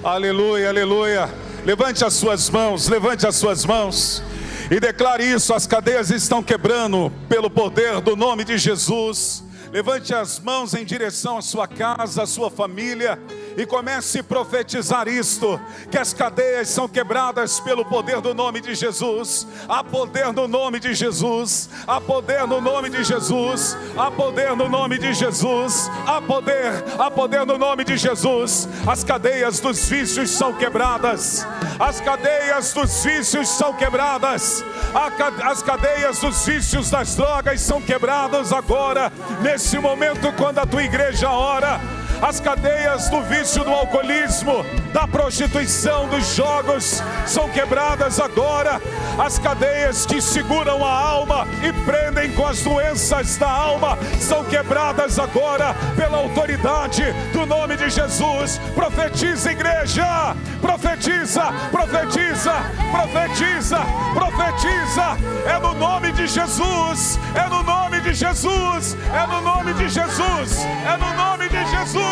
Aleluia, aleluia. Levante as suas mãos e declare isso: as cadeias estão quebrando pelo poder do nome de Jesus. Levante as mãos em direção à sua casa, à sua família, e comece a profetizar isto, que as cadeias são quebradas pelo poder do nome de Jesus. Há poder no nome de Jesus, há poder no nome de Jesus, há poder no nome de Jesus, há poder no nome de Jesus. As cadeias dos vícios são quebradas, as cadeias dos vícios são quebradas, as cadeias dos vícios das drogas são quebradas agora, nesse momento, quando a tua igreja ora. As cadeias do vício do alcoolismo, da prostituição, dos jogos são quebradas agora. As cadeias que seguram a alma e prendem com as doenças da alma são quebradas agora pela autoridade do nome de Jesus. Profetiza, igreja, profetiza, profetiza, profetiza, profetiza. É no nome de Jesus, é no nome de Jesus, é no nome de Jesus, é no nome de Jesus.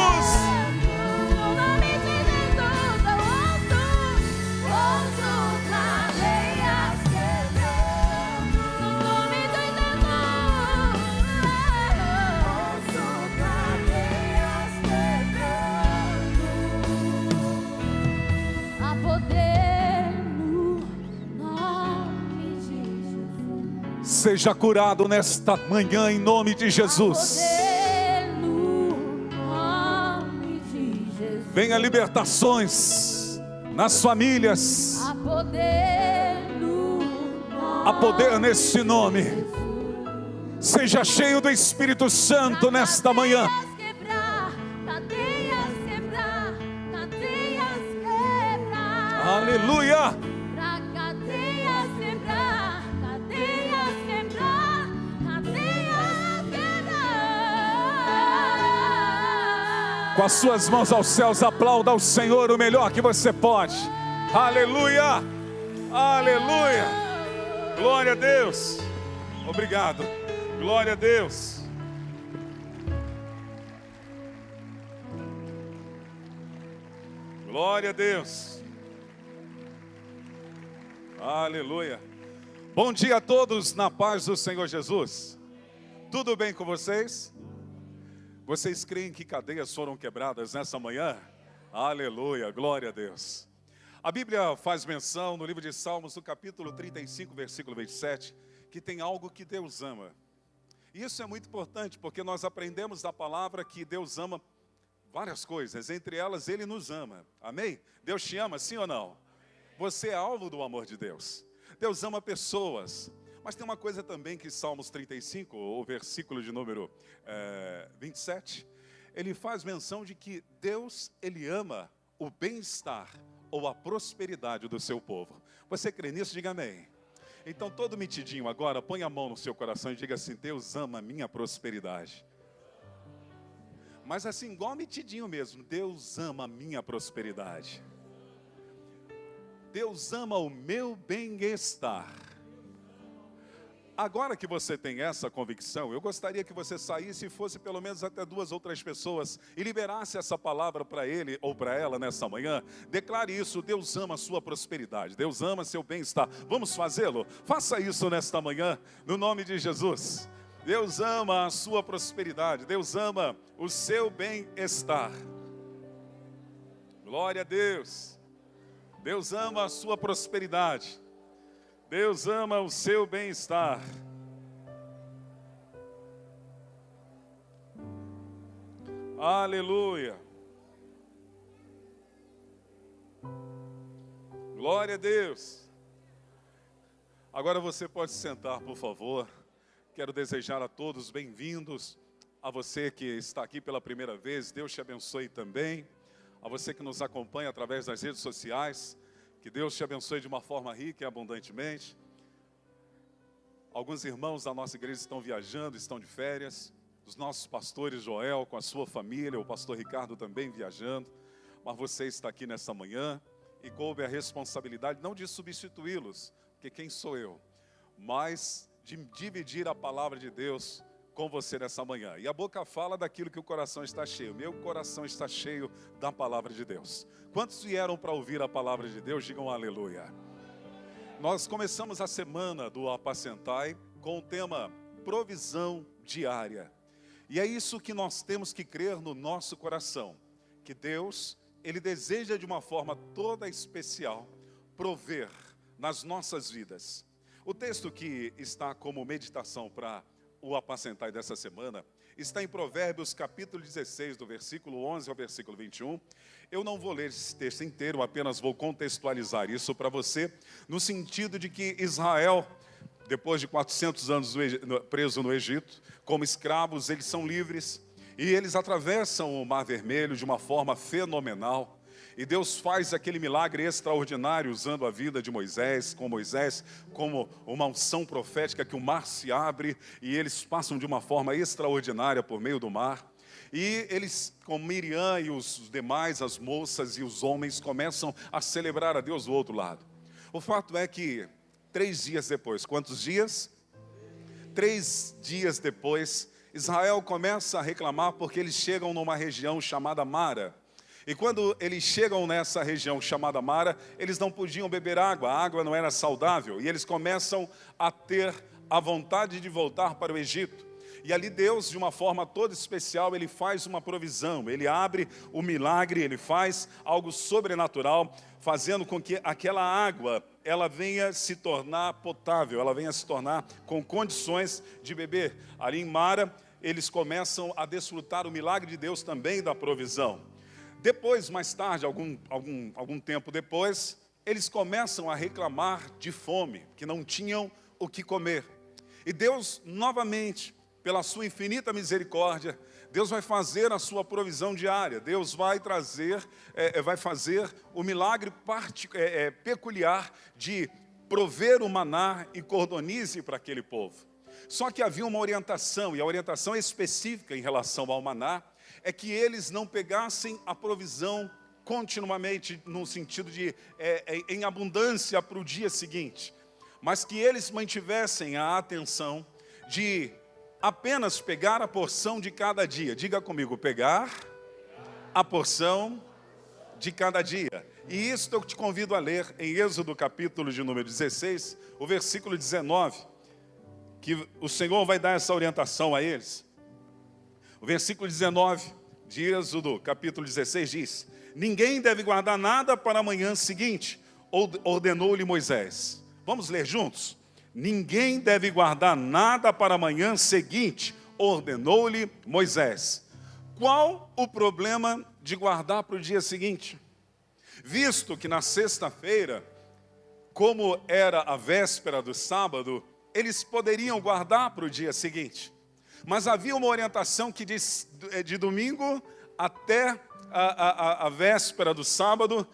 Seja curado nesta manhã em nome de Jesus. Venha libertações nas famílias. Há poder nesse nome. Seja cheio do Espírito Santo nesta manhã. Aleluia. Com as suas mãos aos céus, aplauda ao Senhor o melhor que você pode. Aleluia, aleluia. Glória a Deus. Obrigado. Glória a Deus. Glória a Deus. Aleluia. Bom dia a todos, na paz do Senhor Jesus. Tudo bem com vocês? Vocês creem que cadeias foram quebradas nessa manhã? Aleluia, glória a Deus. A Bíblia faz menção no livro de Salmos, no capítulo 35, versículo 27, que tem algo que Deus ama. E isso é muito importante, porque nós aprendemos da palavra que Deus ama várias coisas, entre elas Ele nos ama. Amém? Deus te ama, sim ou não? Você é alvo do amor de Deus. Deus ama pessoas. Mas tem uma coisa também que Salmos 35, o versículo de número 27, ele faz menção de que Deus, Ele ama o bem-estar ou a prosperidade do seu povo. Você crê nisso? Diga amém. Então todo metidinho agora, põe a mão no seu coração e diga assim: Deus ama a minha prosperidade. Mas assim, igual metidinho mesmo, Deus ama a minha prosperidade. Deus ama o meu bem-estar. Agora que você tem essa convicção, eu gostaria que você saísse e fosse pelo menos até 2 ou 3 pessoas e liberasse essa palavra para ele ou para ela nessa manhã. Declare isso: Deus ama a sua prosperidade, Deus ama seu bem-estar. Vamos fazê-lo? Faça isso nesta manhã, no nome de Jesus. Deus ama a sua prosperidade, Deus ama o seu bem-estar. Glória a Deus. Deus ama a sua prosperidade. Deus ama o seu bem-estar. Aleluia. Glória a Deus. Agora você pode se sentar, por favor. Quero desejar a todos bem-vindos. A você que está aqui pela primeira vez, Deus te abençoe também. A você que nos acompanha através das redes sociais, que Deus te abençoe de uma forma rica e abundantemente. Alguns irmãos da nossa igreja estão viajando, estão de férias. Os nossos pastores, Joel com a sua família, o pastor Ricardo também viajando. Mas você está aqui nessa manhã e coube a responsabilidade não de substituí-los, porque quem sou eu? Mas de dividir a palavra de Deus com você nessa manhã. E a boca fala daquilo que o coração está cheio. Meu coração está cheio da palavra de Deus. Quantos vieram para ouvir a palavra de Deus? Digam aleluia. Nós começamos a semana do Apacentai com o tema provisão diária. E é isso que nós temos que crer no nosso coração. Que Deus, Ele deseja de uma forma toda especial prover nas nossas vidas. O texto que está como meditação para o Apacentai dessa semana está em Provérbios capítulo 16, do versículo 11 ao versículo 21. Eu não vou ler esse texto inteiro, apenas vou contextualizar isso para você, no sentido de que Israel, depois de 400 anos preso no Egito, como escravos, eles são livres e eles atravessam o Mar Vermelho de uma forma fenomenal. E Deus faz aquele milagre extraordinário usando a vida de Moisés, como uma unção profética, que o mar se abre e eles passam de uma forma extraordinária por meio do mar. E eles, com Miriam e os demais, as moças e os homens, começam a celebrar a Deus do outro lado. O fato é que 3 dias depois, quantos dias? 3 dias depois, Israel começa a reclamar porque eles chegam numa região chamada Mara. E quando eles chegam nessa região chamada Mara, eles não podiam beber água, a água não era saudável. E eles começam a ter a vontade de voltar para o Egito. E ali Deus, de uma forma toda especial, Ele faz uma provisão. Ele abre o milagre, Ele faz algo sobrenatural, fazendo com que aquela água, ela venha se tornar potável, ela venha se tornar com condições de beber. Ali em Mara, eles começam a desfrutar o milagre de Deus também da provisão. Depois, mais tarde, algum tempo depois, eles começam a reclamar de fome, que não tinham o que comer. E Deus, novamente, pela sua infinita misericórdia, Deus vai fazer a sua provisão diária. Deus vai vai fazer o milagre peculiar de prover o maná e cordonize para aquele povo. Só que havia uma orientação, e a orientação específica em relação ao maná, é que eles não pegassem a provisão continuamente, no sentido de em abundância para o dia seguinte, mas que eles mantivessem a atenção de apenas pegar a porção de cada dia. Diga comigo, pegar a porção de cada dia. E isso eu te convido a ler em Êxodo capítulo de número 16, o versículo 19, que o Senhor vai dar essa orientação a eles. O versículo 19 de Êxodo, capítulo 16, diz: ninguém deve guardar nada para a manhã seguinte, ordenou-lhe Moisés. Vamos ler juntos? Ninguém deve guardar nada para a manhã seguinte, ordenou-lhe Moisés. Qual o problema de guardar para o dia seguinte? Visto que na sexta-feira, como era a véspera do sábado, eles poderiam guardar para o dia seguinte. Mas havia uma orientação que diz de domingo até a véspera do sábado,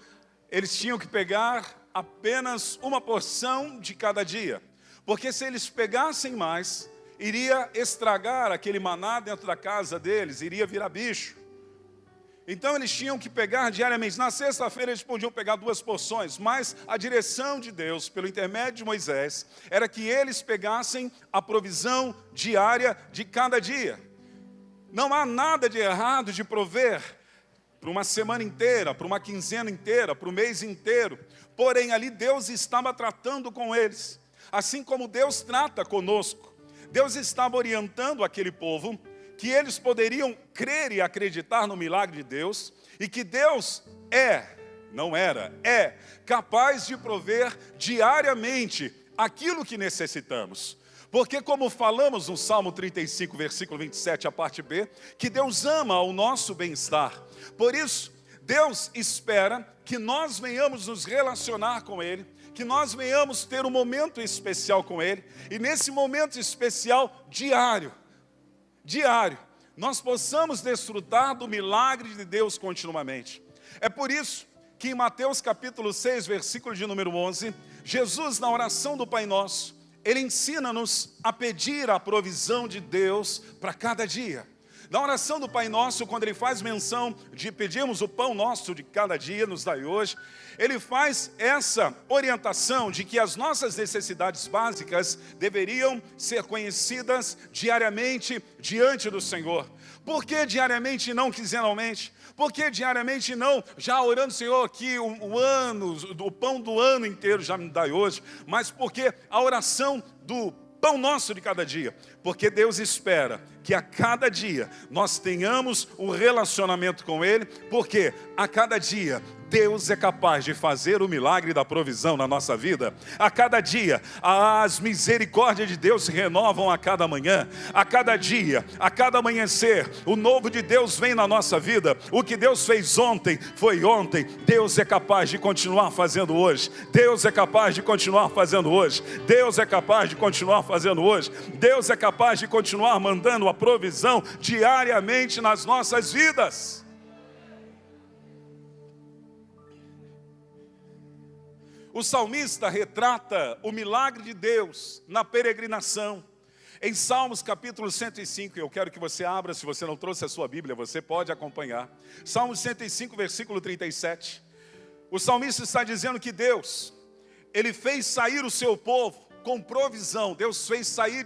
eles tinham que pegar apenas uma porção de cada dia. Porque se eles pegassem mais, iria estragar aquele maná dentro da casa deles, iria virar bicho. Então eles tinham que pegar diariamente. Na sexta-feira eles podiam pegar 2 porções, mas a direção de Deus, pelo intermédio de Moisés, era que eles pegassem a provisão diária de cada dia. Não há nada de errado de prover para uma semana inteira, para uma quinzena inteira, para o mês inteiro. Porém, ali Deus estava tratando com eles, assim como Deus trata conosco. Deus estava orientando aquele povo que eles poderiam crer e acreditar no milagre de Deus, e que Deus é capaz de prover diariamente aquilo que necessitamos. Porque como falamos no Salmo 35, versículo 27, a parte B, que Deus ama o nosso bem-estar. Por isso, Deus espera que nós venhamos nos relacionar com Ele, que nós venhamos ter um momento especial com Ele, e nesse momento especial, diário, nós possamos desfrutar do milagre de Deus continuamente. É por isso que em Mateus capítulo 6, versículo de número 11, Jesus, na oração do Pai Nosso, Ele ensina-nos a pedir a provisão de Deus para cada dia. Na oração do Pai Nosso, quando ele faz menção de pedirmos o pão nosso de cada dia, nos dai hoje, ele faz essa orientação de que as nossas necessidades básicas deveriam ser conhecidas diariamente diante do Senhor. Por que diariamente e não quinzenalmente? Por que diariamente e não já orando, Senhor, que o pão do ano inteiro já me dai hoje? Mas porque a oração do pão nosso de cada dia, porque Deus espera que a cada dia nós tenhamos um relacionamento com Ele, porque a cada dia Deus é capaz de fazer o milagre da provisão na nossa vida. A cada dia, as misericórdias de Deus se renovam a cada manhã. A cada dia, a cada amanhecer, o novo de Deus vem na nossa vida. O que Deus fez ontem, foi ontem. Deus é capaz de continuar fazendo hoje. Deus é capaz de continuar fazendo hoje. Deus é capaz de continuar fazendo hoje. Deus é capaz de continuar mandando a provisão diariamente nas nossas vidas. O salmista retrata o milagre de Deus na peregrinação. Em Salmos capítulo 105, eu quero que você abra, se você não trouxe a sua Bíblia, você pode acompanhar. Salmos 105, versículo 37. O salmista está dizendo que Deus, Ele fez sair o seu povo com provisão. Deus fez sair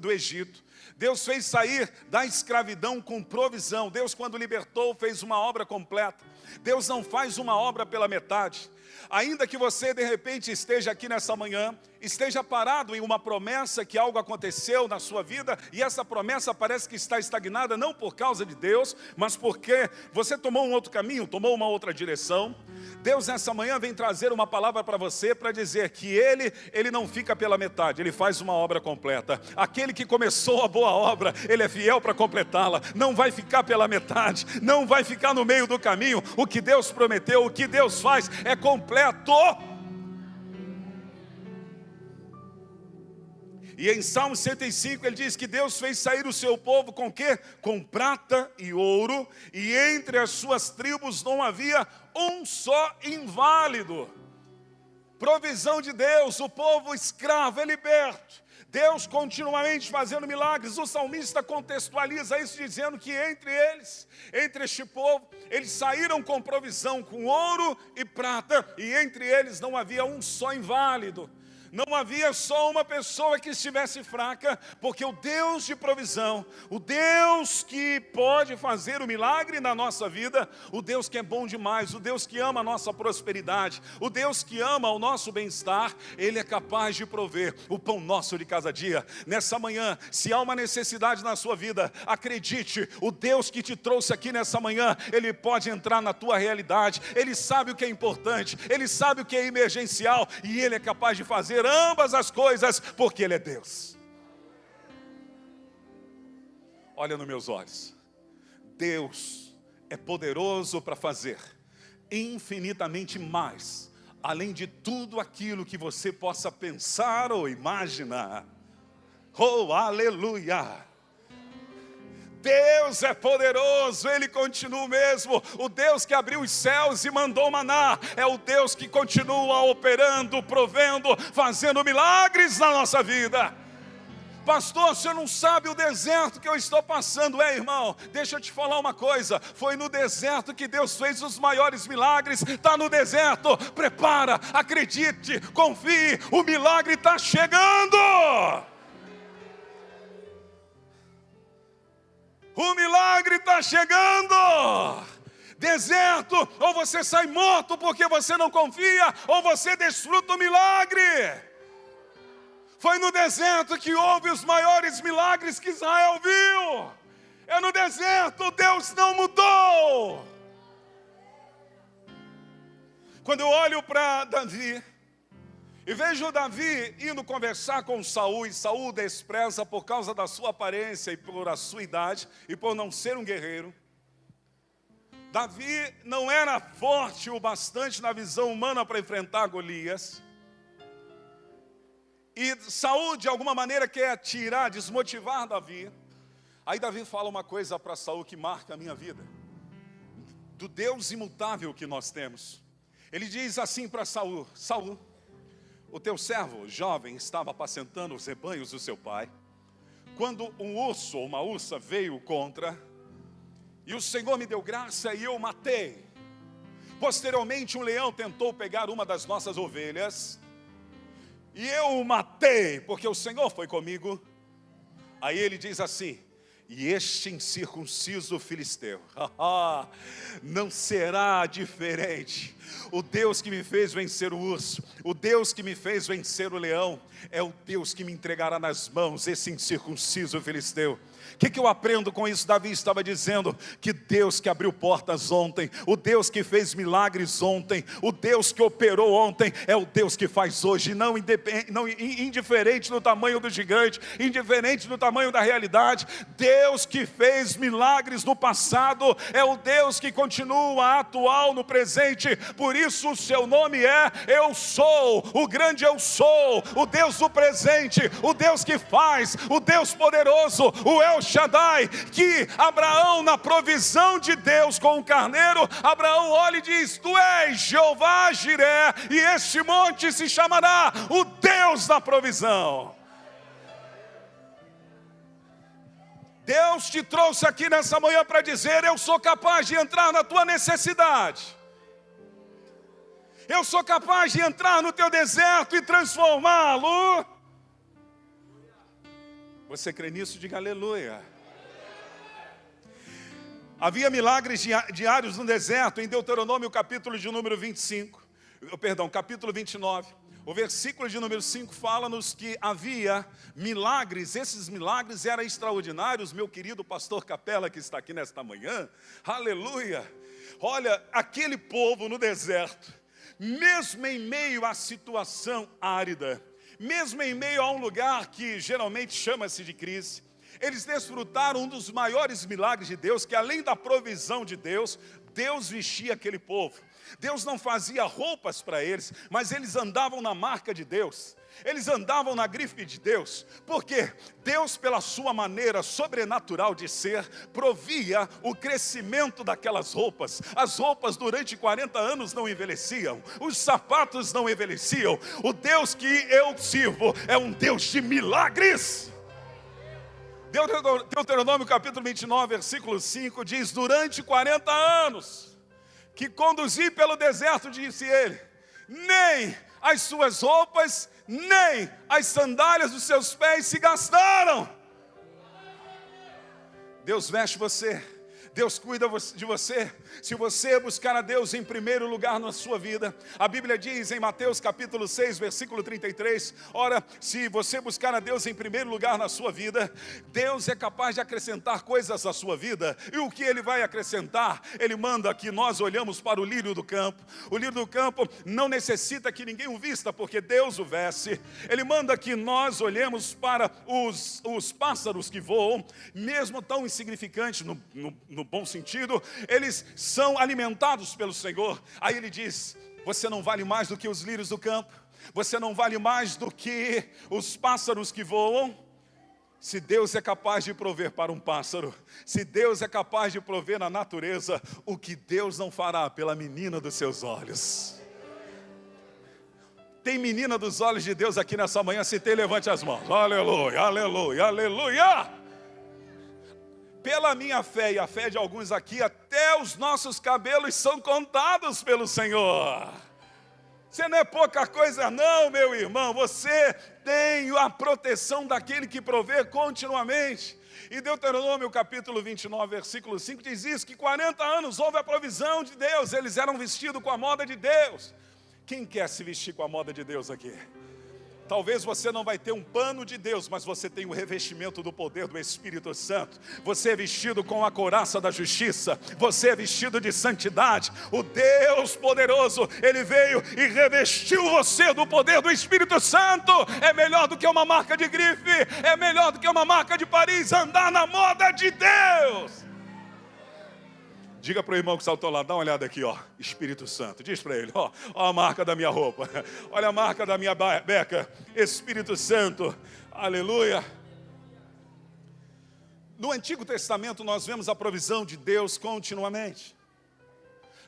do Egito. Deus fez sair da escravidão com provisão. Deus, quando libertou, fez uma obra completa. Deus não faz uma obra pela metade. Ainda que você de repente esteja aqui nessa manhã, esteja parado em uma promessa que algo aconteceu na sua vida, e essa promessa parece que está estagnada, não por causa de Deus, mas porque você tomou um outro caminho, tomou uma outra direção. Deus nessa manhã vem trazer uma palavra para você, para dizer que Ele não fica pela metade, Ele faz uma obra completa. Aquele que começou a boa obra, Ele é fiel para completá-la. Não vai ficar pela metade, não vai ficar no meio do caminho. O que Deus prometeu, o que Deus faz é completo. E em Salmo 105 ele diz que Deus fez sair o seu povo com quê? Com prata e ouro, e entre as suas tribos não havia um só inválido. Provisão de Deus, o povo escravo é liberto. Deus continuamente fazendo milagres. O salmista contextualiza isso dizendo que entre eles, entre este povo, eles saíram com provisão, com ouro e prata, e entre eles não havia um só inválido. Não havia só uma pessoa que estivesse fraca, porque o Deus de provisão, o Deus que pode fazer o milagre na nossa vida, o Deus que é bom demais, o Deus que ama a nossa prosperidade, o Deus que ama o nosso bem-estar, Ele é capaz de prover o pão nosso de cada dia. Nessa manhã, se há uma necessidade na sua vida, acredite, o Deus que te trouxe aqui nessa manhã, Ele pode entrar na tua realidade, Ele sabe o que é importante, Ele sabe o que é emergencial, e Ele é capaz de fazer ambas as coisas, porque Ele é Deus. Olha nos meus olhos. Deus é poderoso para fazer infinitamente mais, além de tudo aquilo que você possa pensar ou imaginar. Oh, aleluia! Deus é poderoso, Ele continua o mesmo. O Deus que abriu os céus e mandou maná é o Deus que continua operando, provendo, fazendo milagres na nossa vida. Pastor, você não sabe o deserto que eu estou passando. Irmão, deixa eu te falar uma coisa. Foi no deserto que Deus fez os maiores milagres. Está no deserto, prepara, acredite, confie, o milagre está chegando. O milagre está chegando. Deserto, ou você sai morto porque você não confia, ou você desfruta o milagre. Foi no deserto que houve os maiores milagres que Israel viu. É no deserto, Deus não mudou. Quando eu olho para Davi e vejo Davi indo conversar com Saul, e Saul despreza por causa da sua aparência e por a sua idade, e por não ser um guerreiro. Davi não era forte o bastante na visão humana para enfrentar Golias. E Saul de alguma maneira quer tirar, desmotivar Davi. Aí Davi fala uma coisa para Saul que marca a minha vida, do Deus imutável que nós temos. Ele diz assim para Saul: Saul, o teu servo jovem estava apacentando os rebanhos do seu pai, quando um urso ou uma ursa veio contra E o Senhor me deu graça e eu matei. Posteriormente, um leão tentou pegar uma das nossas ovelhas. E eu o matei, porque o Senhor foi comigo. Aí ele diz assim: e este incircunciso filisteu não será diferente. O Deus que me fez vencer o urso, o Deus que me fez vencer o leão, é o Deus que me entregará nas mãos esse incircunciso filisteu. O que eu aprendo com isso? Davi estava dizendo que Deus que abriu portas ontem, o Deus que fez milagres ontem, o Deus que operou ontem, é o Deus que faz hoje, não indiferente do tamanho do gigante, indiferente do tamanho da realidade. Deus que fez milagres no passado, é o Deus que continua atual no presente. Por isso o seu nome é Eu Sou, o grande Eu Sou, o Deus do presente, o Deus que faz, o Deus poderoso, o El Shaddai. Que Abraão, na provisão de Deus com o carneiro, Abraão olha e diz: tu és Jeová Jiré, e este monte se chamará o Deus da provisão. Deus te trouxe aqui nessa manhã para dizer: eu sou capaz de entrar na tua necessidade, eu sou capaz de entrar no teu deserto e transformá-lo. Você crê nisso? Diga aleluia. Havia milagres diários no deserto. Em Deuteronômio capítulo de número 29, o versículo de número 5 fala-nos que havia milagres. Esses milagres eram extraordinários, meu querido pastor Capela, que está aqui nesta manhã, aleluia. Olha, aquele povo no deserto, mesmo em meio à situação árida, mesmo em meio a um lugar que geralmente chama-se de crise, eles desfrutaram um dos maiores milagres de Deus, que além da provisão de Deus, Deus vestia aquele povo. Deus não fazia roupas para eles, mas eles andavam na marca de Deus. Eles andavam na grife de Deus, porque Deus, pela sua maneira sobrenatural de ser, provia o crescimento daquelas roupas. As roupas durante 40 anos não envelheciam, os sapatos não envelheciam. O Deus que eu sirvo é um Deus de milagres. Deuteronômio capítulo 29, versículo 5 diz: durante 40 anos que conduzi pelo deserto, disse ele, nem as suas roupas, nem as sandálias dos seus pés se gastaram. Deus veste você, Deus cuida de você, se você buscar a Deus em primeiro lugar na sua vida. A Bíblia diz em Mateus capítulo 6, versículo 33, ora, se você buscar a Deus em primeiro lugar na sua vida, Deus é capaz de acrescentar coisas à sua vida. E o que Ele vai acrescentar? Ele manda que nós olhamos para o lírio do campo. O lírio do campo não necessita que ninguém o vista, porque Deus o veste. Ele manda que nós olhemos para os pássaros que voam, mesmo tão insignificantes no bom sentido, eles são alimentados pelo Senhor. Aí ele diz: você não vale mais do que os lírios do campo, você não vale mais do que os pássaros que voam. Se Deus é capaz de prover para um pássaro, se Deus é capaz de prover na natureza, o que Deus não fará pela menina dos seus olhos? Tem menina dos olhos de Deus aqui nessa manhã? Se tem, levante as mãos. Aleluia, aleluia, aleluia. Pela minha fé e a fé de alguns aqui, até os nossos cabelos são contados pelo Senhor. Você não é pouca coisa não, meu irmão. Você tem a proteção daquele que provê continuamente. E Deuteronômio capítulo 29, versículo 5 diz isso, que 40 anos houve a provisão de Deus. Eles eram vestidos com a moda de Deus. Quem quer se vestir com a moda de Deus aqui? Talvez você não vai ter um pano de Deus, mas você tem o revestimento do poder do Espírito Santo. Você é vestido com a couraça da justiça. Você é vestido de santidade. O Deus poderoso, Ele veio e revestiu você do poder do Espírito Santo. É melhor do que uma marca de grife, é melhor do que uma marca de Paris, andar na moda de Deus. Diga para o irmão que saltou lá, dá uma olhada aqui, ó, Espírito Santo. Diz para ele, ó a marca da minha roupa, olha a marca da minha beca, Espírito Santo, aleluia. No Antigo Testamento nós vemos a provisão de Deus continuamente.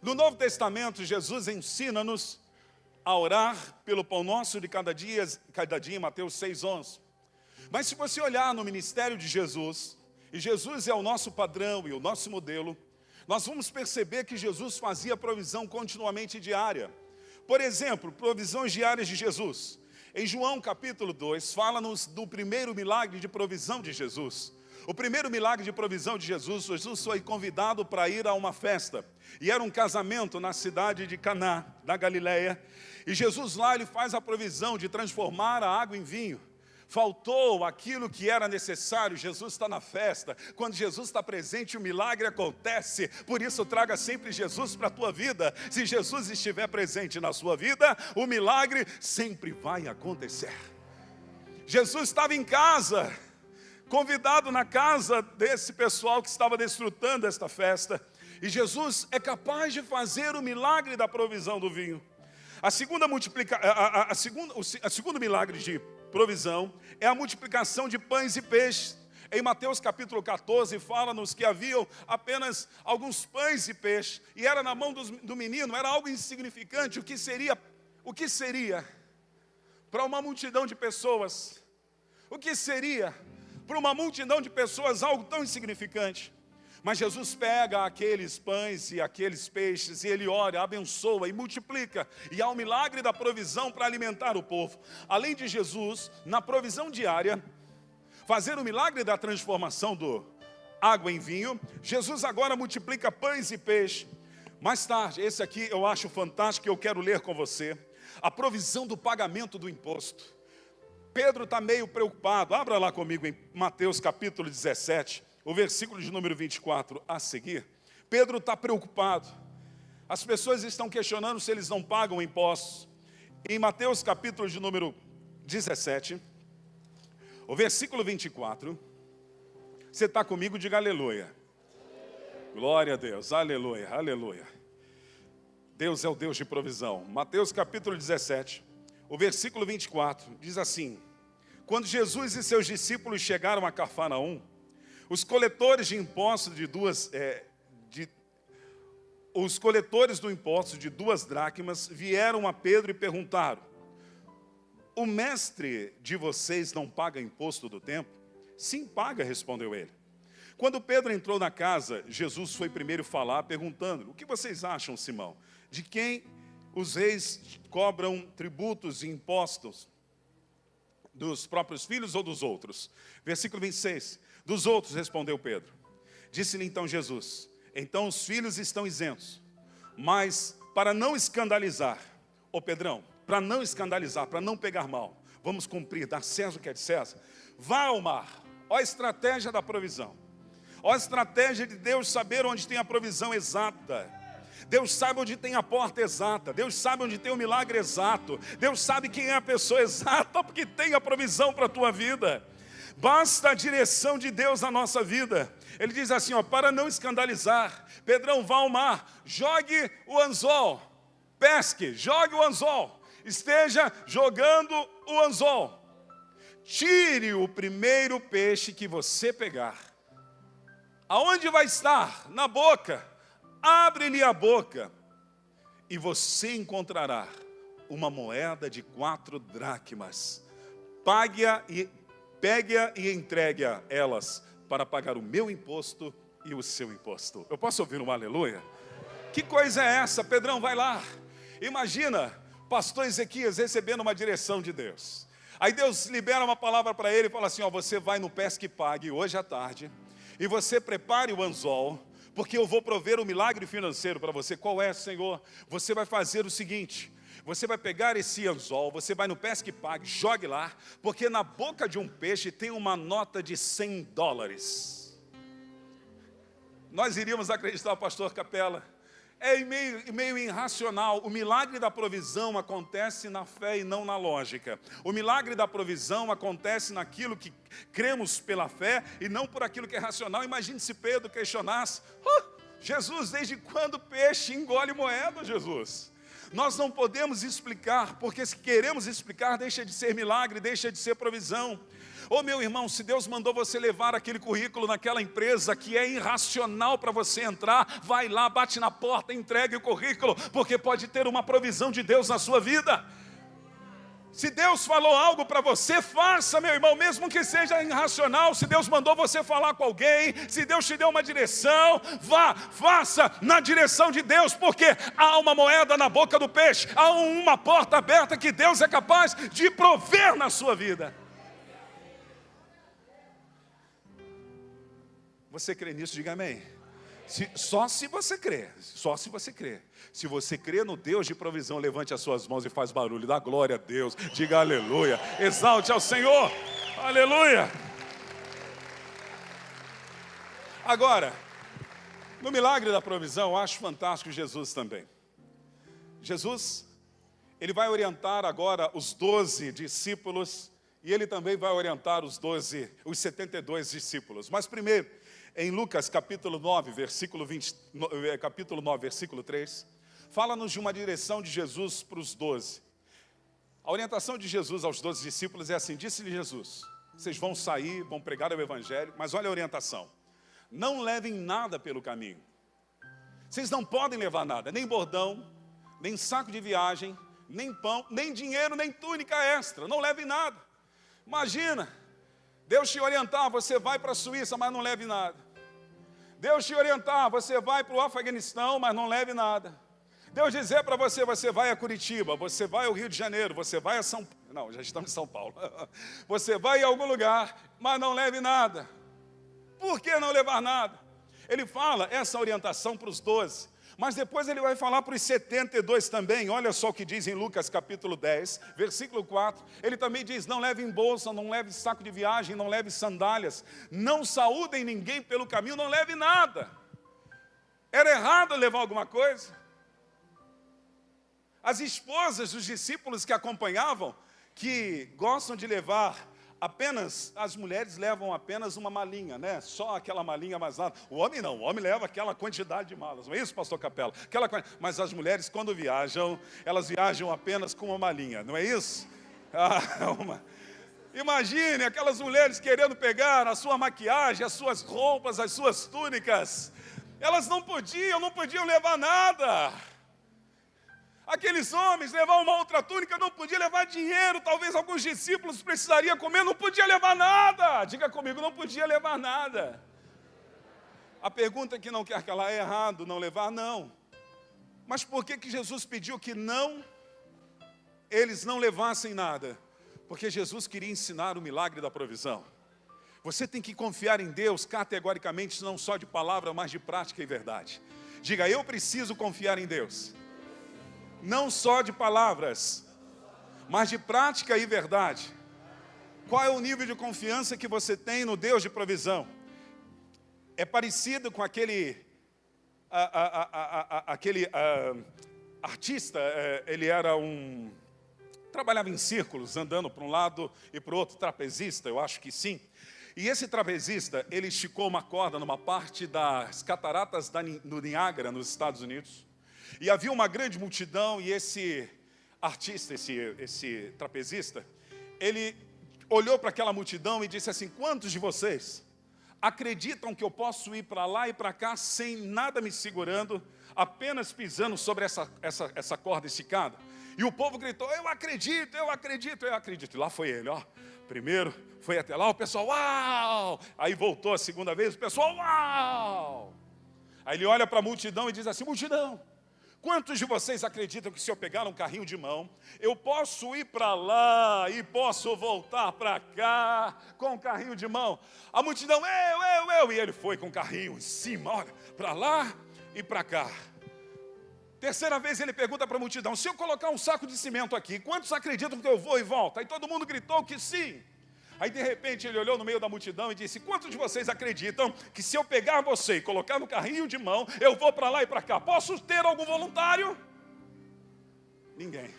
No Novo Testamento, Jesus ensina-nos a orar pelo pão nosso de cada dia, em Mateus 6,11. Mas se você olhar no ministério de Jesus, e Jesus é o nosso padrão e o nosso modelo, nós vamos perceber que Jesus fazia provisão continuamente diária. Por exemplo, provisões diárias de Jesus. Em João capítulo 2, fala-nos do primeiro milagre de provisão de Jesus. O primeiro milagre de provisão de Jesus, Jesus foi convidado para ir a uma festa. E era um casamento na cidade de Caná, da Galileia. E Jesus lá, ele faz a provisão de transformar a água em vinho. Faltou aquilo que era necessário, Jesus está na festa. Quando Jesus está presente, o milagre acontece. Por isso, traga sempre Jesus para a tua vida. Se Jesus estiver presente na sua vida, o milagre sempre vai acontecer. Jesus estava em casa, convidado na casa desse pessoal que estava desfrutando esta festa. E Jesus é capaz de fazer o milagre da provisão do vinho. O segundo milagre de provisão é a multiplicação de pães e peixes. Em Mateus capítulo 14 fala-nos que haviam apenas alguns pães e peixes, e era na mão do menino, era algo insignificante. O que seria para uma multidão de pessoas? O que seria para uma multidão de pessoas algo tão insignificante? Mas Jesus pega aqueles pães e aqueles peixes e Ele ora, abençoa e multiplica. E há um milagre da provisão para alimentar o povo. Além de Jesus, na provisão diária, fazer o milagre da transformação do água em vinho, Jesus agora multiplica pães e peixes. Mais tarde, esse aqui eu acho fantástico e eu quero ler com você. A provisão do pagamento do imposto. Pedro está meio preocupado. Abra lá comigo em Mateus capítulo 17. O versículo de número 24 a seguir. Pedro está preocupado. As pessoas estão questionando se eles não pagam impostos. Em Mateus capítulo de número 17, o versículo 24. Você está comigo? Diga aleluia. Glória a Deus, aleluia, aleluia. Deus é o Deus de provisão. Mateus capítulo 17, o versículo 24, diz assim: quando Jesus e seus discípulos chegaram a Cafarnaum, os coletores do imposto de 2 dracmas vieram a Pedro e perguntaram: o mestre de vocês não paga imposto do templo? Sim, paga, respondeu ele. Quando Pedro entrou na casa, Jesus foi primeiro falar, perguntando: o que vocês acham, Simão? De quem os reis cobram tributos e impostos? Dos próprios filhos ou dos outros? Versículo 26. Dos outros, respondeu Pedro. Disse-lhe então Jesus: então os filhos estão isentos. Mas para não escandalizar, Pedrão, para não escandalizar, para não pegar mal, vamos cumprir, dar César o que é de César. Vá ao mar. Olha a estratégia da provisão. Olha a estratégia de Deus saber onde tem a provisão exata. Deus sabe onde tem a porta exata. Deus sabe onde tem o milagre exato. Deus sabe quem é a pessoa exata, porque tem a provisão para a tua vida. Basta a direção de Deus na nossa vida. Ele diz assim, para não escandalizar, Pedrão, vá ao mar, jogue o anzol, pesque, jogue o anzol, esteja jogando o anzol, tire o primeiro peixe que você pegar. Aonde vai estar? Na boca. Abre-lhe a boca e você encontrará uma moeda de 4 dracmas. Pegue-a e entregue-a elas para pagar o meu imposto e o seu imposto. Eu posso ouvir um aleluia? Que coisa é essa? Pedrão, vai lá. Imagina, pastor Ezequias recebendo uma direção de Deus. Aí Deus libera uma palavra para ele e fala assim, você vai no Pesque e Pague hoje à tarde, e você prepare o anzol, porque eu vou prover um milagre financeiro para você. Qual é, Senhor? Você vai fazer o seguinte: você vai pegar esse anzol, você vai no Pesque e Pague, jogue lá, porque na boca de um peixe tem uma nota de $100. Nós iríamos acreditar, pastor Capela, é meio irracional. O milagre da provisão acontece na fé e não na lógica. O milagre da provisão acontece naquilo que cremos pela fé e não por aquilo que é racional. Imagine se Pedro questionasse, Jesus, desde quando peixe engole moeda, Jesus? Nós não podemos explicar, porque se queremos explicar, deixa de ser milagre, deixa de ser provisão. Meu irmão, se Deus mandou você levar aquele currículo naquela empresa que é irracional para você entrar, vai lá, bate na porta, entregue o currículo, porque pode ter uma provisão de Deus na sua vida. Se Deus falou algo para você, faça, meu irmão, mesmo que seja irracional. Se Deus mandou você falar com alguém, se Deus te deu uma direção, vá, faça na direção de Deus, porque há uma moeda na boca do peixe, há uma porta aberta que Deus é capaz de prover na sua vida. Você crê nisso? Diga amém. Só se você crê, só se você crê. Se você crê no Deus de provisão, levante as suas mãos e faz barulho, dá glória a Deus, diga aleluia, exalte ao Senhor, aleluia. Agora, no milagre da provisão, eu acho fantástico Jesus também. Jesus, ele vai orientar agora os 12 discípulos, e ele também vai orientar os 72 discípulos. Mas primeiro, em Lucas capítulo 9, versículo 3, fala-nos de uma direção de Jesus para os 12. A orientação de Jesus aos 12 discípulos é assim: disse-lhe Jesus, vocês vão sair, vão pregar o evangelho, mas olha a orientação: não levem nada pelo caminho. Vocês não podem levar nada, nem bordão, nem saco de viagem, nem pão, nem dinheiro, nem túnica extra, não levem nada. Imagina, Deus te orientar, você vai para a Suíça, mas não leve nada. Deus te orientar, você vai para o Afeganistão, mas não leve nada. Deus dizer para você, você vai a Curitiba, você vai ao Rio de Janeiro, você vai a São Paulo. Não, já estamos em São Paulo. Você vai a algum lugar, mas não leve nada. Por que não levar nada? Ele fala essa orientação para os 12. Mas depois ele vai falar para os 72 também. Olha só o que diz em Lucas capítulo 10, versículo 4. Ele também diz: não levem bolsa, não leve saco de viagem, não leve sandálias, não saúdem ninguém pelo caminho, não leve nada. Era errado levar alguma coisa? As esposas dos discípulos que acompanhavam, que gostam de levar apenas, as mulheres levam apenas uma malinha, né? Só aquela malinha mais nada. O homem não, o homem leva aquela quantidade de malas. Não é isso, pastor Capela? Mas as mulheres, quando viajam, elas viajam apenas com uma malinha, não é isso? Imagine aquelas mulheres querendo pegar a sua maquiagem, as suas roupas, as suas túnicas. Elas não podiam levar nada. Aqueles homens levavam uma outra túnica, não podia levar dinheiro, talvez alguns discípulos precisariam comer, não podia levar nada. Diga comigo, não podia levar nada. A pergunta que não quer calar: é errado não levar? Não. Mas por que Jesus pediu que eles não levassem nada? Porque Jesus queria ensinar o milagre da provisão. Você tem que confiar em Deus categoricamente, não só de palavra, mas de prática e verdade. Diga: eu preciso confiar em Deus. Não só de palavras, mas de prática e verdade. Qual é o nível de confiança que você tem no Deus de provisão? É parecido com aquele artista. Ele era trabalhava em círculos, andando para um lado e para o outro, trapezista, eu acho que sim. E esse trapezista, ele esticou uma corda numa parte das cataratas do Niágara, nos Estados Unidos. E havia uma grande multidão, e esse artista, esse trapezista, ele olhou para aquela multidão e disse assim: quantos de vocês acreditam que eu posso ir para lá e para cá sem nada me segurando, apenas pisando sobre essa corda esticada? E o povo gritou: eu acredito, eu acredito, eu acredito. E lá foi ele, ó. Primeiro foi até lá, o pessoal, uau! Aí voltou a segunda vez, o pessoal, uau! Aí ele olha para a multidão e diz assim: multidão, quantos de vocês acreditam que se eu pegar um carrinho de mão, eu posso ir para lá e posso voltar para cá com um carrinho de mão? A multidão, eu. E ele foi com o carrinho em cima, olha, para lá e para cá. Terceira vez ele pergunta para a multidão: se eu colocar um saco de cimento aqui, quantos acreditam que eu vou e volto? Aí todo mundo gritou que sim. Aí de repente ele olhou no meio da multidão e disse: quantos de vocês acreditam que se eu pegar você e colocar no carrinho de mão, eu vou para lá e para cá? Posso ter algum voluntário? Ninguém.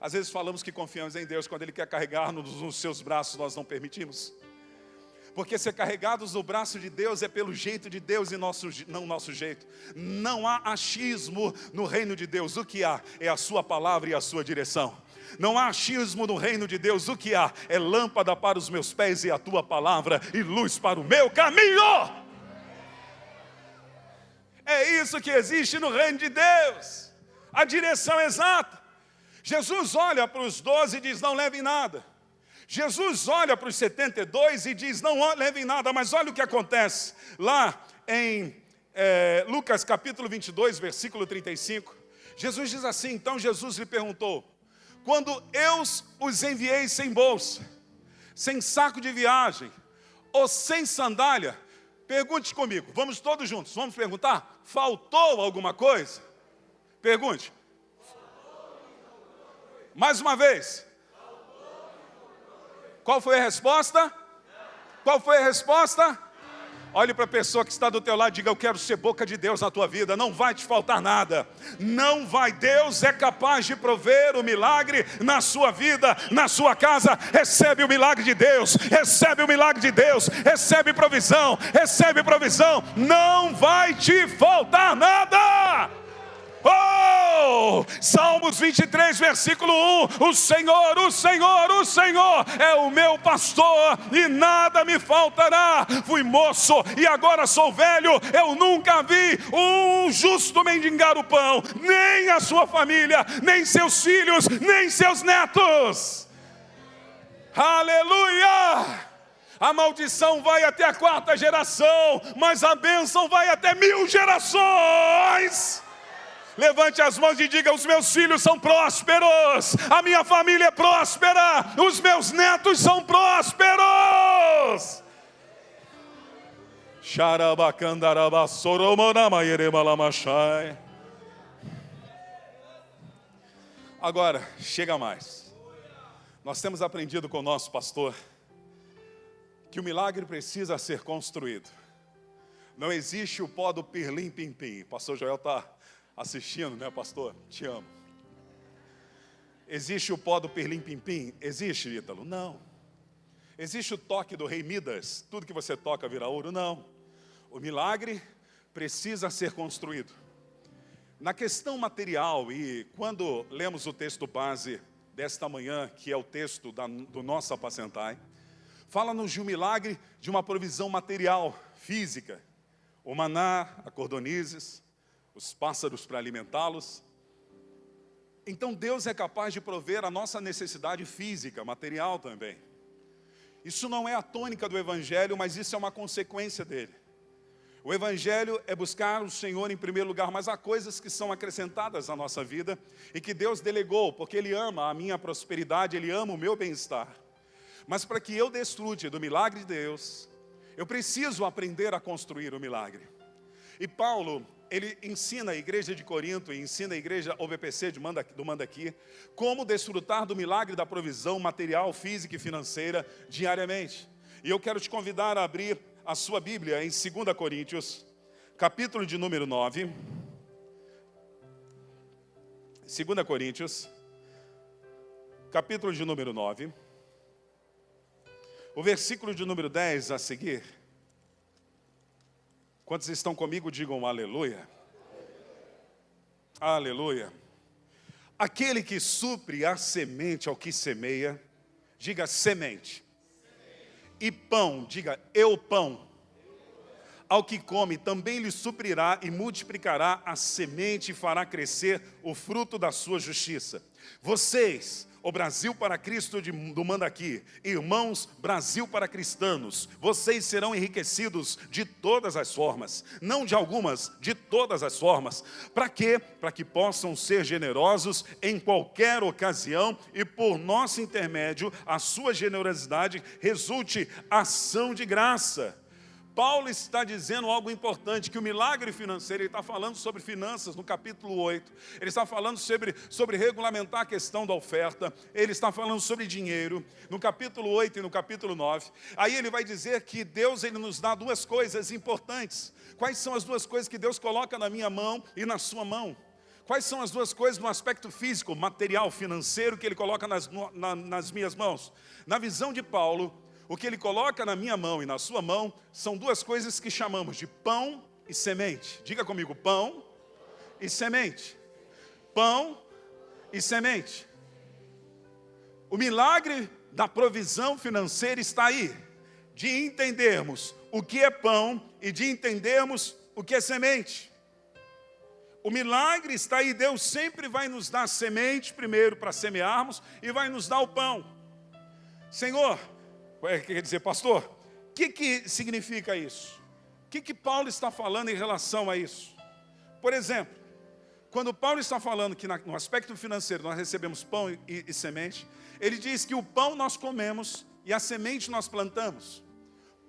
Às vezes falamos que confiamos em Deus, quando Ele quer carregar-nos nos seus braços, nós não permitimos. Porque ser carregados no braço de Deus é pelo jeito de Deus e não nosso jeito. Não há achismo no reino de Deus. O que há é a sua palavra e a sua direção. Não há achismo no reino de Deus. O que há é lâmpada para os meus pés e a tua palavra e luz para o meu caminho. É isso que existe no reino de Deus. a direção exata. Jesus olha para os 12 e diz, não levem nada. Jesus olha para os 72 e diz, não levem nada. Mas olha o que acontece lá em Lucas capítulo 22, versículo 35. Jesus diz assim, então Jesus lhe perguntou, quando eu os enviei sem bolsa, sem saco de viagem, ou sem sandália, pergunte comigo, vamos todos juntos, vamos perguntar, faltou alguma coisa? Pergunte. Mais uma vez. Qual foi a resposta? Qual foi a resposta? Olhe para a pessoa que está do teu lado e diga, eu quero ser boca de Deus na tua vida, não vai te faltar nada. Não vai, Deus é capaz de prover o milagre na sua vida, na sua casa. Recebe o milagre de Deus, recebe o milagre de Deus, recebe provisão, não vai te faltar nada. Oh! Salmos 23, versículo 1, o Senhor é o meu pastor e nada me faltará. Fui moço e agora sou velho, eu nunca vi um justo mendigar o pão, nem a sua família, nem seus filhos, nem seus netos. Aleluia! A maldição vai até a 4ª geração, mas a bênção vai até 1000 gerações. Levante as mãos e diga, os meus filhos são prósperos, a minha família é próspera, os meus netos são prósperos. Agora, chega mais. Nós temos aprendido com o nosso pastor que o milagre precisa ser construído. Não existe o pó do pirlim-pim-pim. Pastor Joel está assistindo, né, pastor? Te amo. Existe o pó do pirlim-pim-pim? Existe, Ítalo? Não. Existe o toque do rei Midas? Tudo que você toca vira ouro? Não. O milagre precisa ser construído. Na questão material, e quando lemos o texto base desta manhã, que é o texto do nosso apacentai, fala-nos de um milagre de uma provisão material, física. O maná, a cordonizes, os pássaros para alimentá-los. Então Deus é capaz de prover a nossa necessidade física, material também. Isso não é a tônica do Evangelho, mas isso é uma consequência dele. O Evangelho é buscar o Senhor em primeiro lugar, mas há coisas que são acrescentadas à nossa vida e que Deus delegou, porque Ele ama a minha prosperidade, Ele ama o meu bem-estar. Mas para que eu desfrute do milagre de Deus, eu preciso aprender a construir o milagre. E Paulo, ele ensina a igreja de Corinto e ensina a igreja OBPC do Mandaqui como desfrutar do milagre da provisão material, física e financeira diariamente. E eu quero te convidar a abrir a sua Bíblia em 2 Coríntios, capítulo de número 9. 2 Coríntios, capítulo de número 9. O versículo de número 10 a seguir. Quantos estão comigo, digam aleluia. Aleluia. Aquele que supre a semente ao que semeia, diga semente. E pão, diga eu pão. Ao que come também lhe suprirá e multiplicará a semente e fará crescer o fruto da sua justiça. Vocês, o Brasil para Cristo do Mandaqui, irmãos, Brasil para cristãos, vocês serão enriquecidos de todas as formas, não de algumas, de todas as formas. Para quê? Para que possam ser generosos em qualquer ocasião e por nosso intermédio, a sua generosidade resulte ação de graça. Paulo está dizendo algo importante, que o milagre financeiro, ele está falando sobre finanças no capítulo 8, ele está falando sobre regulamentar a questão da oferta, ele está falando sobre dinheiro, no capítulo 8 e no capítulo 9, aí ele vai dizer que Deus ele nos dá duas coisas importantes. Quais são as duas coisas que Deus coloca na minha mão e na sua mão? Quais são as duas coisas no aspecto físico, material, financeiro, que ele coloca nas minhas mãos? Na visão de Paulo, o que ele coloca na minha mão e na sua mão são duas coisas que chamamos de pão e semente. Diga comigo, pão e semente. Pão e semente. O milagre da provisão financeira está aí, de entendermos o que é pão e de entendermos o que é semente. O milagre está aí, Deus sempre vai nos dar semente primeiro para semearmos e vai nos dar o pão. Senhor, quer dizer, pastor, o que significa isso? O que Paulo está falando em relação a isso? Por exemplo, quando Paulo está falando que no aspecto financeiro nós recebemos pão e semente, ele diz que o pão nós comemos e a semente nós plantamos.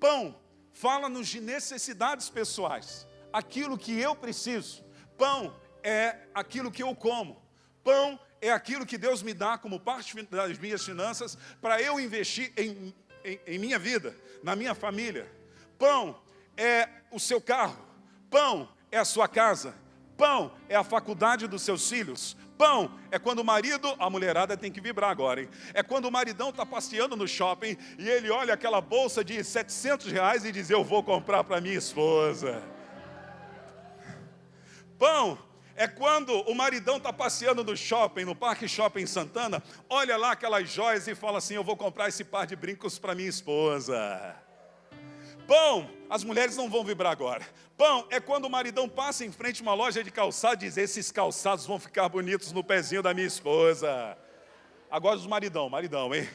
Pão fala-nos de necessidades pessoais, aquilo que eu preciso. Pão é aquilo que eu como. Pão é aquilo que Deus me dá como parte das minhas finanças para eu investir em minha vida, na minha família. Pão é o seu carro. Pão é a sua casa. Pão é a faculdade dos seus filhos. Pão é quando o marido, a mulherada tem que vibrar agora, hein? É quando o maridão está passeando no shopping e ele olha aquela bolsa de R$700 e diz, eu vou comprar para minha esposa. Pão é quando o maridão está passeando no shopping, no Parque Shopping Santana, olha lá aquelas joias e fala assim, eu vou comprar esse par de brincos para minha esposa. Pão, as mulheres não vão vibrar agora. Pão é quando o maridão passa em frente a uma loja de calçados e diz, esses calçados vão ficar bonitos no pezinho da minha esposa. Agora os maridão, hein?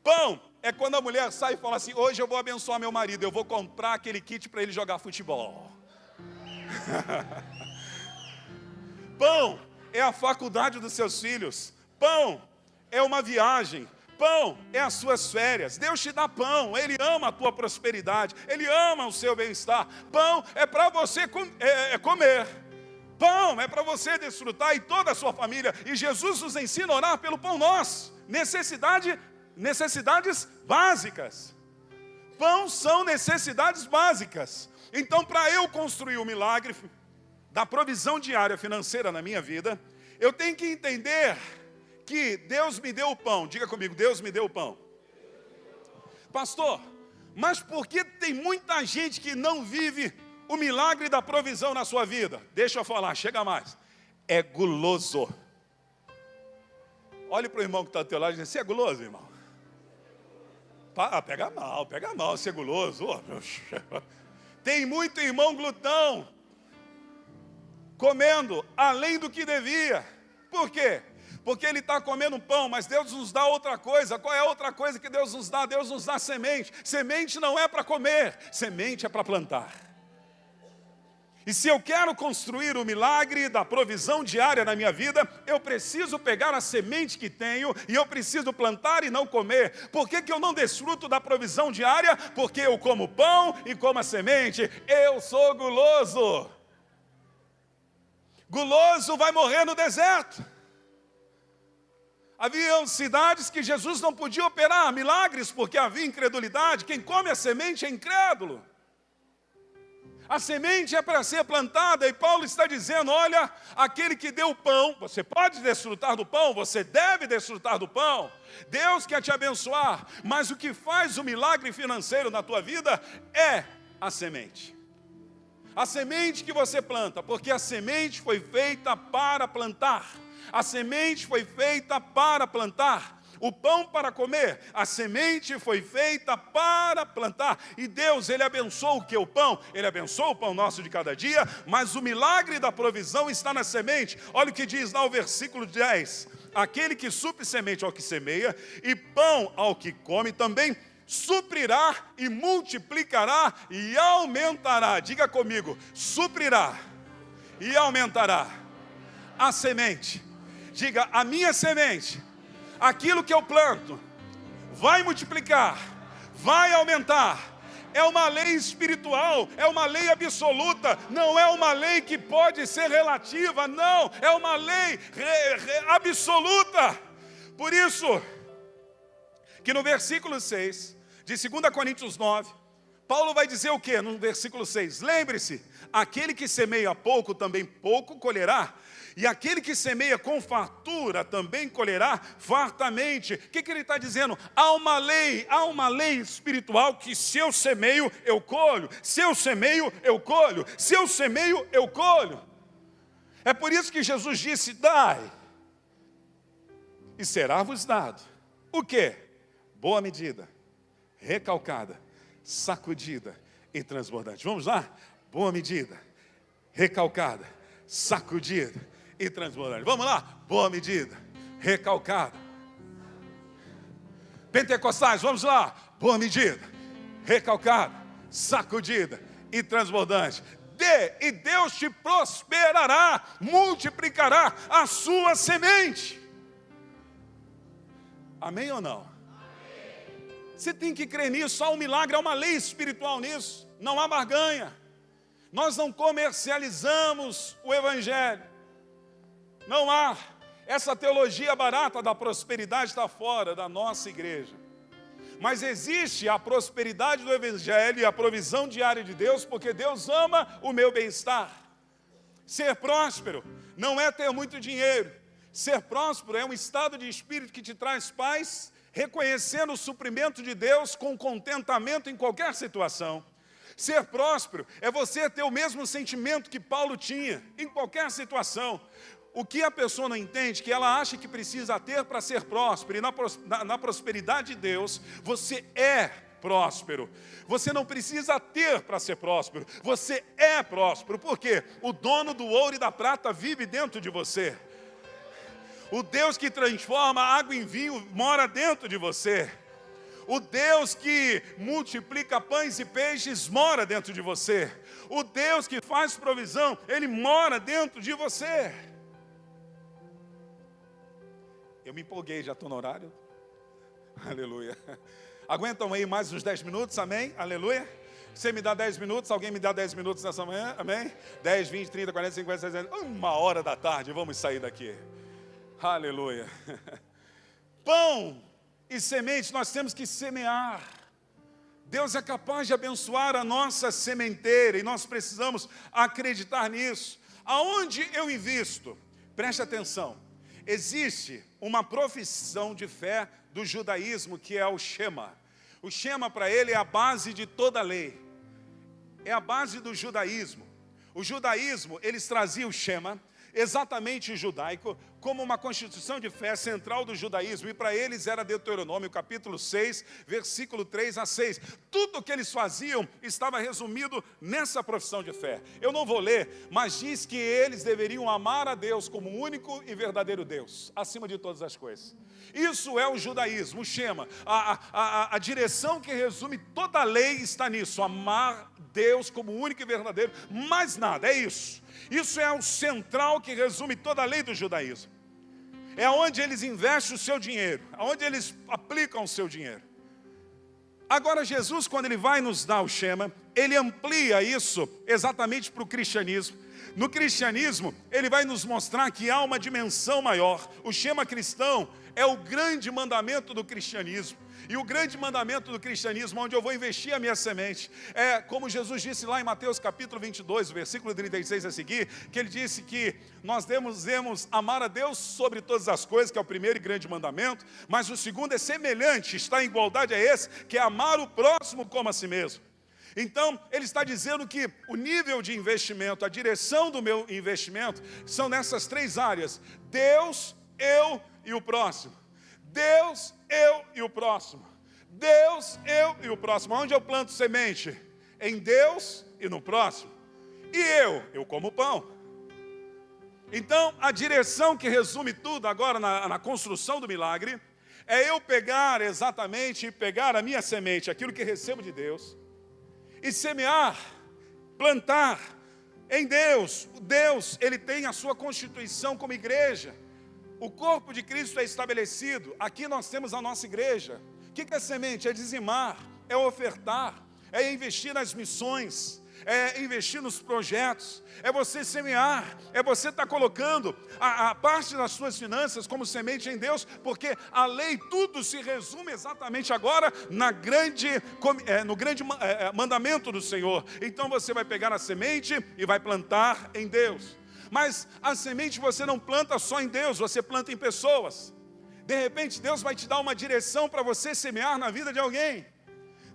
Pão é quando a mulher sai e fala assim, hoje eu vou abençoar meu marido, eu vou comprar aquele kit para ele jogar futebol. Pão é a faculdade dos seus filhos. Pão é uma viagem. Pão é as suas férias. Deus te dá pão. Ele ama a tua prosperidade. Ele ama o seu bem-estar. Pão é para você comer. Pão é para você desfrutar e toda a sua família. E Jesus nos ensina a orar pelo pão nosso. Necessidades básicas. Pão são necessidades básicas. Então, para eu construir o milagre da provisão diária financeira na minha vida, eu tenho que entender que Deus me deu o pão. Diga comigo, Deus me deu o pão. Pastor, mas por que tem muita gente que não vive o milagre da provisão na sua vida? Deixa eu falar, chega mais. É guloso. Olhe para o irmão que está ao teu lado e diz, você é guloso, irmão? Pega mal, ser guloso. Tem muito irmão glutão, comendo além do que devia. Por quê? Porque ele está comendo pão, mas Deus nos dá outra coisa. Qual é a outra coisa que Deus nos dá? Deus nos dá semente. Semente não é para comer, semente é para plantar. E se eu quero construir o milagre da provisão diária na minha vida, eu preciso pegar a semente que tenho e eu preciso plantar e não comer. Por que eu não desfruto da provisão diária? Porque eu como pão e como a semente. Eu sou guloso. Guloso vai morrer no deserto. Havia cidades que Jesus não podia operar milagres porque havia incredulidade. Quem come a semente é incrédulo. A semente é para ser plantada e Paulo está dizendo, olha, aquele que deu o pão, você pode desfrutar do pão, você deve desfrutar do pão. Deus quer te abençoar, mas o que faz o milagre financeiro na tua vida é a semente. A semente que você planta, porque a semente foi feita para plantar. A semente foi feita para plantar. O pão para comer, a semente foi feita para plantar. E Deus, Ele abençoou o que? O pão? Ele abençoou o pão nosso de cada dia, mas o milagre da provisão está na semente. Olha o que diz lá o versículo 10. Aquele que supre semente ao que semeia, e pão ao que come também, suprirá e multiplicará e aumentará. Diga comigo, suprirá e aumentará a semente. Diga, a minha semente, aquilo que eu planto, vai multiplicar, vai aumentar. É uma lei espiritual, é uma lei absoluta, não é uma lei que pode ser relativa, não, é uma lei absoluta. Por isso, que no versículo 6, de 2 Coríntios 9, Paulo vai dizer o que no versículo 6? Lembre-se, aquele que semeia pouco, também pouco colherá. E aquele que semeia com fartura também colherá fartamente. O que ele está dizendo? Há uma lei espiritual que se eu semeio, eu colho. Se eu semeio, eu colho. Se eu semeio, eu colho. É por isso que Jesus disse, dai, e será-vos dado. O quê? Boa medida, recalcada, sacudida e transbordante. Vamos lá? Boa medida, recalcada, sacudida e transbordante. Vamos lá? Boa medida, recalcada. Pentecostais, vamos lá? Boa medida, recalcada, sacudida e transbordante. Dê, e Deus te prosperará, multiplicará a sua semente. Amém ou não? Amém. Você tem que crer nisso. Há um milagre, há uma lei espiritual nisso. Não há barganha. Nós não comercializamos o Evangelho. Não há. Essa teologia barata da prosperidade está fora da nossa igreja. Mas existe a prosperidade do Evangelho e a provisão diária de Deus, porque Deus ama o meu bem-estar. Ser próspero não é ter muito dinheiro. Ser próspero é um estado de espírito que te traz paz, reconhecendo o suprimento de Deus com contentamento em qualquer situação. Ser próspero é você ter o mesmo sentimento que Paulo tinha em qualquer situação. O que a pessoa não entende, que ela acha que precisa ter para ser próspero, e na prosperidade de Deus, você é próspero. Você não precisa ter para ser próspero, você é próspero. Por quê? O dono do ouro e da prata vive dentro de você. O Deus que transforma água em vinho mora dentro de você. O Deus que multiplica pães e peixes mora dentro de você. O Deus que faz provisão, Ele mora dentro de você. Eu me empolguei, já estou no horário. Aleluia. Aguentam aí mais uns 10 minutos, amém? Aleluia. Você me dá 10 minutos, alguém me dá 10 minutos nessa manhã, amém? 10, 20, 30, 40, 50, 60, 1h da tarde, vamos sair daqui. Aleluia. Pão e semente nós temos que semear. Deus é capaz de abençoar a nossa sementeira e nós precisamos acreditar nisso. Aonde eu invisto? Preste atenção. Existe uma profissão de fé do judaísmo que é o Shema. O Shema para ele é a base de toda a lei. É a base do judaísmo. O judaísmo, eles traziam o Shema, exatamente judaico, como uma constituição de fé central do judaísmo, e para eles era Deuteronômio, capítulo 6, versículo 3 a 6. Tudo o que eles faziam estava resumido nessa profissão de fé. Eu não vou ler, mas diz que eles deveriam amar a Deus como único e verdadeiro Deus, acima de todas as coisas. Isso é o judaísmo, o Shema. A direção que resume toda a lei está nisso, amar Deus como único e verdadeiro, mais nada, é isso. Isso é o central que resume toda a lei do judaísmo. É onde eles investem o seu dinheiro, onde eles aplicam o seu dinheiro. Agora Jesus, quando ele vai nos dar o Shema, ele amplia isso exatamente para o cristianismo. No cristianismo, ele vai nos mostrar que há uma dimensão maior. O Shema cristão é o grande mandamento do cristianismo. E o grande mandamento do cristianismo, onde eu vou investir a minha semente, é como Jesus disse lá em Mateus capítulo 22, versículo 36 a seguir, que ele disse que nós devemos amar a Deus sobre todas as coisas, que é o primeiro e grande mandamento, mas o segundo é semelhante, está em igualdade a esse, que é amar o próximo como a si mesmo. Então, ele está dizendo que o nível de investimento, a direção do meu investimento, são nessas três áreas: Deus, eu e o próximo. Deus, eu e o próximo. Deus, eu e o próximo. Onde eu planto semente? Em Deus e no próximo. E eu como pão. Então, a direção que resume tudo agora na construção do milagre, é eu pegar exatamente, pegar a minha semente, aquilo que recebo de Deus, e semear, plantar em Deus. Deus, ele tem a sua constituição como igreja. O corpo de Cristo é estabelecido. Aqui nós temos a nossa igreja. O que é semente? É dizimar, é ofertar, é investir nas missões, é investir nos projetos, é você semear, é você estar colocando a parte das suas finanças como semente em Deus, porque a lei, tudo se resume exatamente agora no grande mandamento do Senhor. Então você vai pegar a semente e vai plantar em Deus. Mas a semente você não planta só em Deus, você planta em pessoas. De repente Deus vai te dar uma direção para você semear na vida de alguém.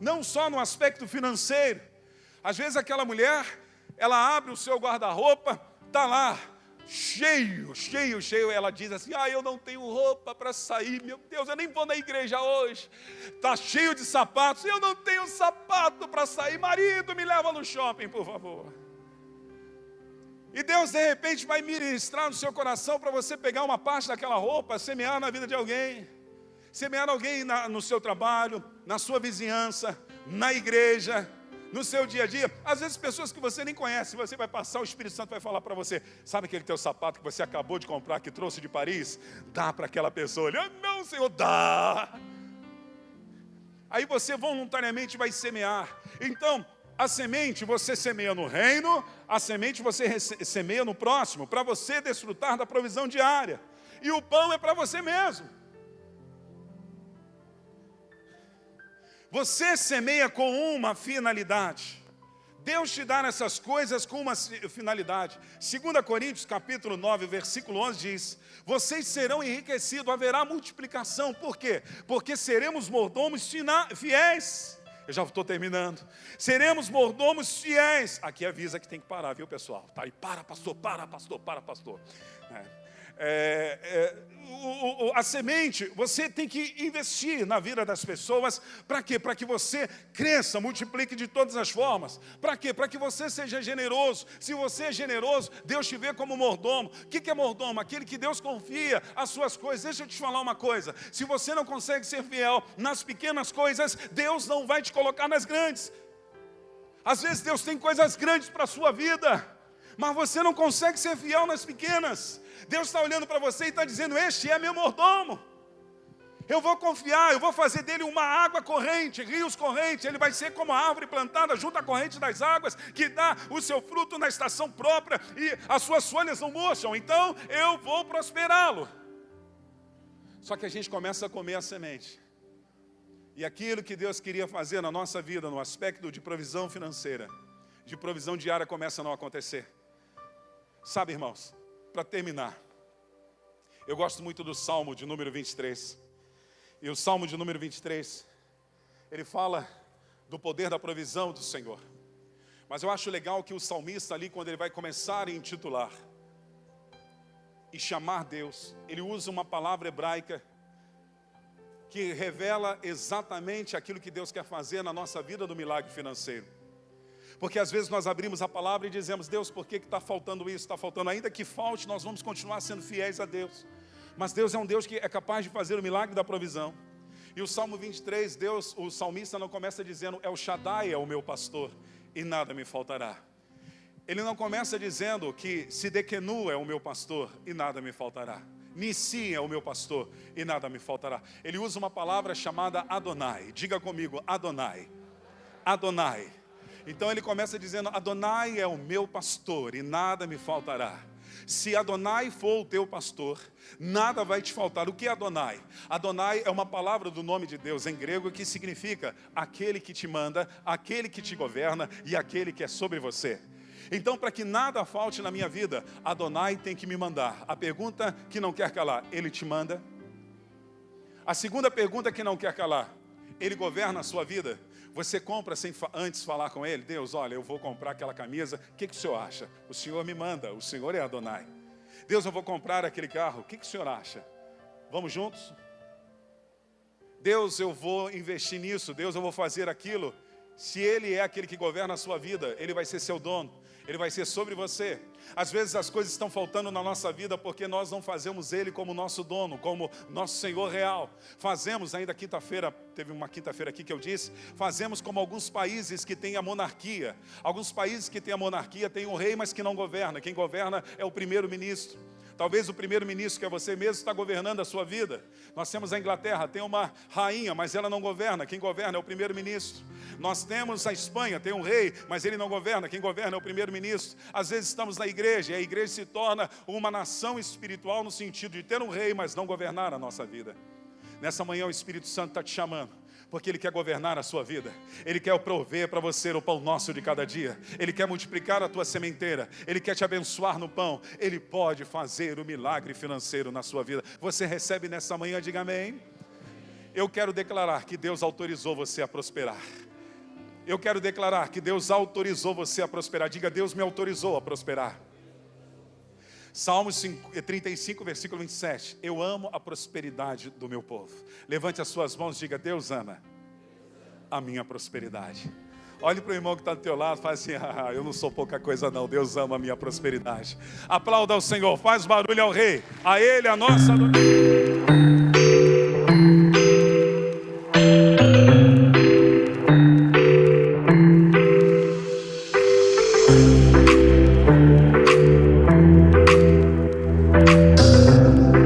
Não só no aspecto financeiro. Às vezes aquela mulher, ela abre o seu guarda-roupa, está lá, cheio. Ela diz assim: eu não tenho roupa para sair, meu Deus, eu nem vou na igreja hoje. Está cheio de sapatos, eu não tenho sapato para sair, marido, me leva no shopping, por favor. E Deus, de repente, vai ministrar no seu coração para você pegar uma parte daquela roupa, semear na vida de alguém. Semear alguém no seu trabalho, na sua vizinhança, na igreja, no seu dia a dia. Às vezes pessoas que você nem conhece, você vai passar, o Espírito Santo vai falar para você: sabe aquele teu sapato que você acabou de comprar, que trouxe de Paris? Dá para aquela pessoa. Ele: não, Senhor, dá. Aí você voluntariamente vai semear. Então, a semente você semeia no reino, a semente você semeia no próximo, para você desfrutar da provisão diária. E o pão é para você mesmo. Você semeia com uma finalidade. Deus te dá essas coisas com uma finalidade. 2 Coríntios capítulo 9, versículo 11 diz: vocês serão enriquecidos, haverá multiplicação. Por quê? Porque seremos mordomos fiéis. Eu já estou terminando. Seremos mordomos fiéis. Aqui avisa que tem que parar, viu, pessoal? Tá aí, para, pastor, para, pastor, para, pastor. A semente, você tem que investir na vida das pessoas. Para quê? Para que você cresça, multiplique de todas as formas. Para quê? Para que você seja generoso. Se você é generoso, Deus te vê como mordomo. O que é mordomo? Aquele que Deus confia as suas coisas. Deixa eu te falar uma coisa: se você não consegue ser fiel nas pequenas coisas, Deus não vai te colocar nas grandes. Às vezes Deus tem coisas grandes para a sua vida, mas você não consegue ser fiel nas pequenas. Deus está olhando para você e está dizendo: este é meu mordomo. Eu vou confiar, eu vou fazer dele uma água corrente, rios correntes. Ele vai ser como a árvore plantada junto à corrente das águas, que dá o seu fruto na estação própria e as suas folhas não murcham. Então eu vou prosperá-lo. Só que a gente começa a comer a semente. E aquilo que Deus queria fazer na nossa vida, no aspecto de provisão financeira, de provisão diária, começa a não acontecer. Sabe, irmãos, para terminar, eu gosto muito do Salmo de número 23. E o Salmo de número 23, ele fala do poder da provisão do Senhor. Mas eu acho legal que o salmista ali, quando ele vai começar a intitular e chamar Deus, ele usa uma palavra hebraica que revela exatamente aquilo que Deus quer fazer na nossa vida do milagre financeiro. Porque às vezes nós abrimos a palavra e dizemos: Deus, por que está faltando isso? Está faltando. Ainda que falte, nós vamos continuar sendo fiéis a Deus. Mas Deus é um Deus que é capaz de fazer o milagre da provisão. E o Salmo 23, o salmista não começa dizendo: El Shaddai é o meu pastor e nada me faltará. Ele não começa dizendo que Sidekenu é o meu pastor e nada me faltará. Nissi é o meu pastor e nada me faltará. Ele usa uma palavra chamada Adonai. Diga comigo: Adonai. Adonai. Então ele começa dizendo: Adonai é o meu pastor e nada me faltará. Se Adonai for o teu pastor, nada vai te faltar. O que é Adonai? Adonai é uma palavra do nome de Deus em grego que significa aquele que te manda, aquele que te governa e aquele que é sobre você. Então, para que nada falte na minha vida, Adonai tem que me mandar. A pergunta que não quer calar: ele te manda? A segunda pergunta que não quer calar: ele governa a sua vida? Você compra sem antes falar com ele: Deus, olha, eu vou comprar aquela camisa, o que o senhor acha? O senhor me manda, o senhor é Adonai. Deus, eu vou comprar aquele carro, o que o senhor acha? Vamos juntos? Deus, eu vou investir nisso, Deus, eu vou fazer aquilo. Se Ele é aquele que governa a sua vida, Ele vai ser seu dono, Ele vai ser sobre você. Às vezes as coisas estão faltando na nossa vida porque nós não fazemos Ele como nosso dono, como nosso Senhor real. Fazemos, ainda quinta-feira, teve uma quinta-feira aqui que eu disse, fazemos como alguns países que têm a monarquia. Alguns países que têm a monarquia têm um rei, mas que não governa. Quem governa é o primeiro-ministro. Talvez o primeiro-ministro, que é você mesmo, está governando a sua vida. Nós temos a Inglaterra, tem uma rainha, mas ela não governa. Quem governa é o primeiro-ministro. Nós temos a Espanha, tem um rei, mas ele não governa. Quem governa é o primeiro-ministro. Às vezes estamos na igreja, e a igreja se torna uma nação espiritual no sentido de ter um rei, mas não governar a nossa vida. Nessa manhã o Espírito Santo está te chamando, porque Ele quer governar a sua vida. Ele quer prover para você o pão nosso de cada dia. Ele quer multiplicar a tua sementeira. Ele quer te abençoar no pão. Ele pode fazer o milagre financeiro na sua vida. Você recebe nessa manhã, diga amém. Eu quero declarar que Deus autorizou você a prosperar. Eu quero declarar que Deus autorizou você a prosperar. Diga: Deus me autorizou a prosperar. Salmos 35, versículo 27. Eu amo a prosperidade do meu povo. Levante as suas mãos e diga: Deus ama a minha prosperidade. Olhe para o irmão que está do teu lado, faz assim: ah, eu não sou pouca coisa não, Deus ama a minha prosperidade. Aplauda ao Senhor, faz barulho ao Rei, a Ele a nossa adoração.